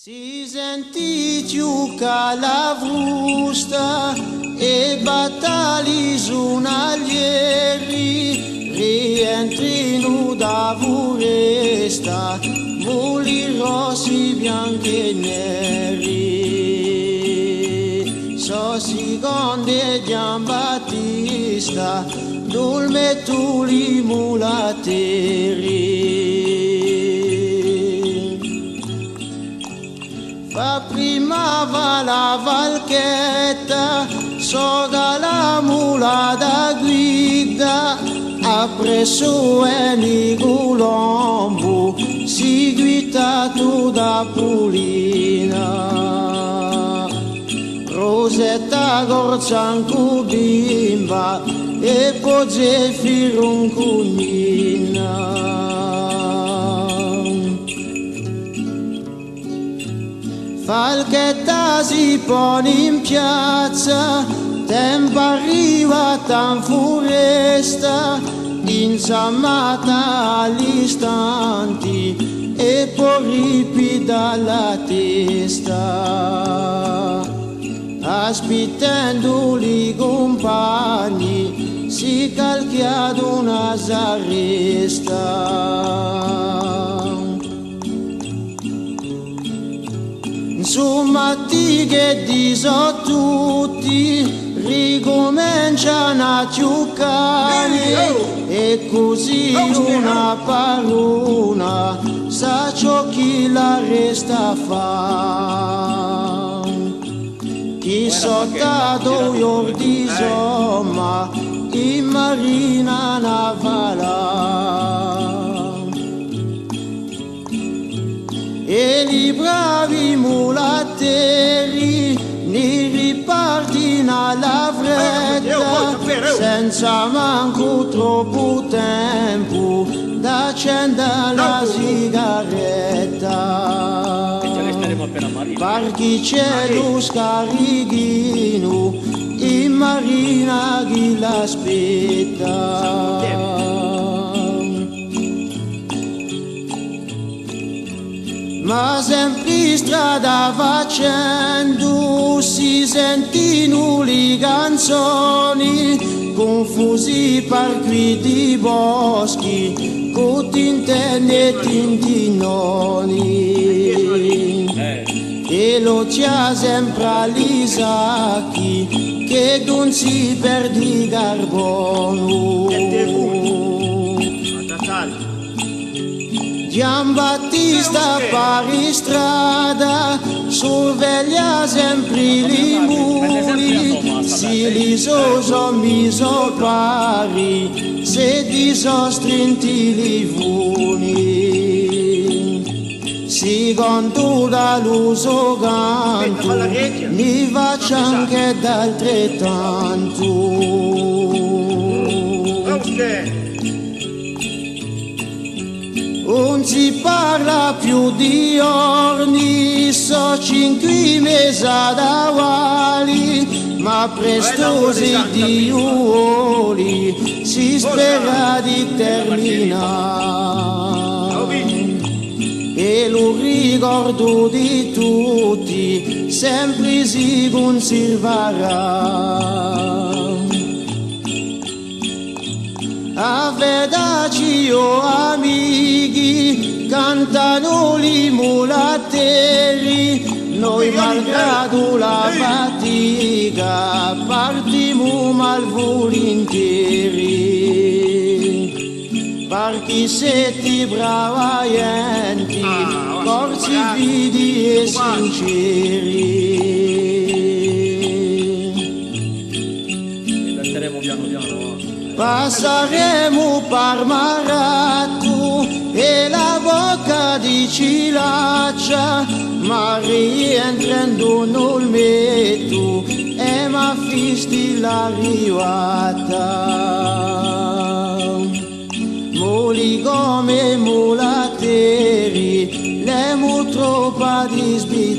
Si senti ciucca la frusta e battagli giornalieri, rientri nu da foresta, muli rossi, bianchi e neri. So seconde Giambattista, dulme tuli mulateri. Fa prima va la valchetta, soga la mula da guida, appresso è Nicolombo, seguitato da Pulina. Rosetta Gorzanco bimba e pogge firun cugnina. Falchetta si pone in piazza, tempo arriva tan foresta, insammata agli istanti e poi ripida la testa. Aspettando i compagni, si calchia ad una saresta. Insomma, ti che diso tutti, ricominciano a giocare e così una paruna sa ciò chi la resta a fa. Chi sottato io di somma in marina navale. E i bravi mulateri ne ripartino alla fretta, senza manco troppo tempo da accendere la sigaretta. Perché c'è lo scarichino in marina chi l'aspetta. Ma sempre strada facendo si sentono le canzoni, confusi per di boschi, con tintenne e tintinoni. E lo c'ha sempre agli sacchi, che non si perde carbono. Giambattista pari strada, sorveglia sempre li muli, si li so miso pari, se di so strinti li vuni. Si conto da l'uso canto, mi faccio anche d'altrettanto. Non si parla più di orni, so 5 mesi davanti, ma presto di uoli si spera di terminare. E lo ricordo di tutti sempre si conserverà. Avedaci o amici, cantano li mulateri, noi malgrado la fatica partimo malvolentieri. Perché siete bravaienti, corsi vidi e sinceri. Passeremo per Marattu e la bocca di Cilaccia, ma rientrando non metto e ma fisti l'arrivata. Moli come mulateri, le mu troppa di sbirra.